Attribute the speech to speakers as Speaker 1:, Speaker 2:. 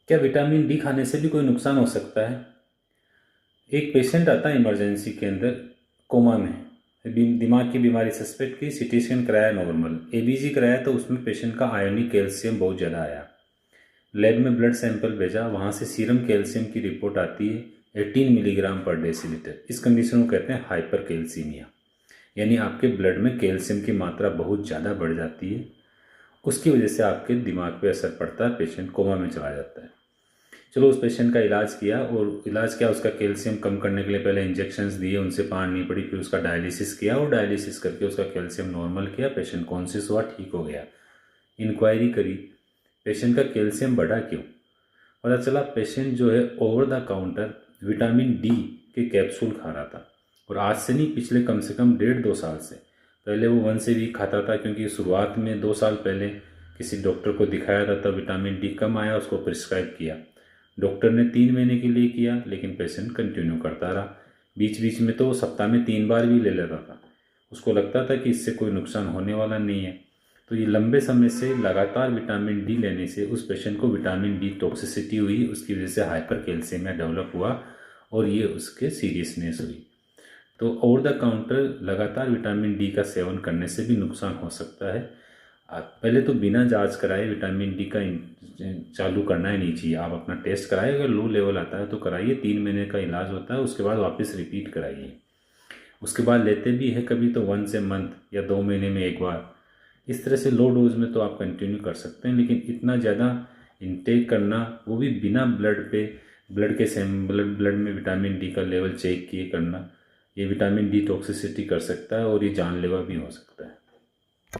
Speaker 1: क्या vitamin D खाने से भी कोई नुकसान हो सकता है? एक पेशेंट आता है इमरजेंसी के अंदर कोमा में, दिमाग की बीमारी सस्पेक्ट की, सीटी स्कैन कराया नॉर्मल, एबीजी कराया तो उसमें पेशेंट का आयोनिक कैल्शियम बहुत ज़्यादा आया। लैब में ब्लड सैंपल भेजा, वहाँ से सीरम कैल्शियम की रिपोर्ट आती है 18 मिलीग्राम पर डेसीलीटर। इस कंडीशन को कहते हैं हाइपर कैल्सीमिया, यानी आपके ब्लड में कैल्शियम की मात्रा बहुत ज़्यादा बढ़ जाती है। उसकी वजह से आपके दिमाग पे असर पड़ता है, पेशेंट कोमा में चला जाता है। चलो उस पेशेंट का इलाज किया, और इलाज क्या, उसका कैल्शियम कम करने के लिए पहले इंजेक्शंस दिए, उनसे पानी पड़ी, फिर उसका डायलिसिस किया और डायलिसिस करके उसका कैल्शियम नॉर्मल किया। पेशेंट कॉन्शियस हुआ, ठीक हो गया। इंक्वायरी करी, पेशेंट का कैल्शियम बढ़ा क्यों? पता चला पेशेंट जो है over the counter vitamin D के कैप्सूल खा रहा था, और आज से नहीं, पिछले कम से कम 1.5-2 साल से। पहले वो 1 से वीक खाता था, क्योंकि शुरुआत में 2 साल पहले किसी डॉक्टर को दिखाया था, तब विटामिन डी कम आया, उसको प्रिस्क्राइब किया। डॉक्टर ने 3 महीने के लिए किया, लेकिन पेशेंट कंटिन्यू करता रहा। बीच बीच में तो वो सप्ताह में 3 बार भी ले लेता था। उसको लगता था कि इससे कोई नुकसान होने वाला नहीं है। तो ये लंबे समय से लगातार विटामिन डी लेने से उस पेशेंट को विटामिन डी टॉक्सिसिटी हुई, उसकी वजह से हाइपर कैल्सीमिया डेवलप हुआ, और ये उसके सीरियसनेस हुई। तो ओवर द काउंटर लगातार विटामिन डी का सेवन करने से भी नुकसान हो सकता है। आप पहले तो बिना जांच कराए विटामिन डी का चालू करना ही नहीं चाहिए। आप अपना टेस्ट कराइए, अगर लो लेवल आता है तो कराइए, 3 महीने का इलाज होता है, उसके बाद वापस रिपीट कराइए। उसके बाद लेते भी है कभी तो 1 से मंथ या 2 महीने में एक बार। इस तरह से लो डोज में तो आप कंटिन्यू कर सकते हैं, लेकिन इतना ज़्यादा इनटेक करना, वो भी बिना ब्लड में विटामिन डी का लेवल चेक किए करना, ये विटामिन डी टॉक्सिसिटी कर सकता है और ये जानलेवा भी हो सकता है।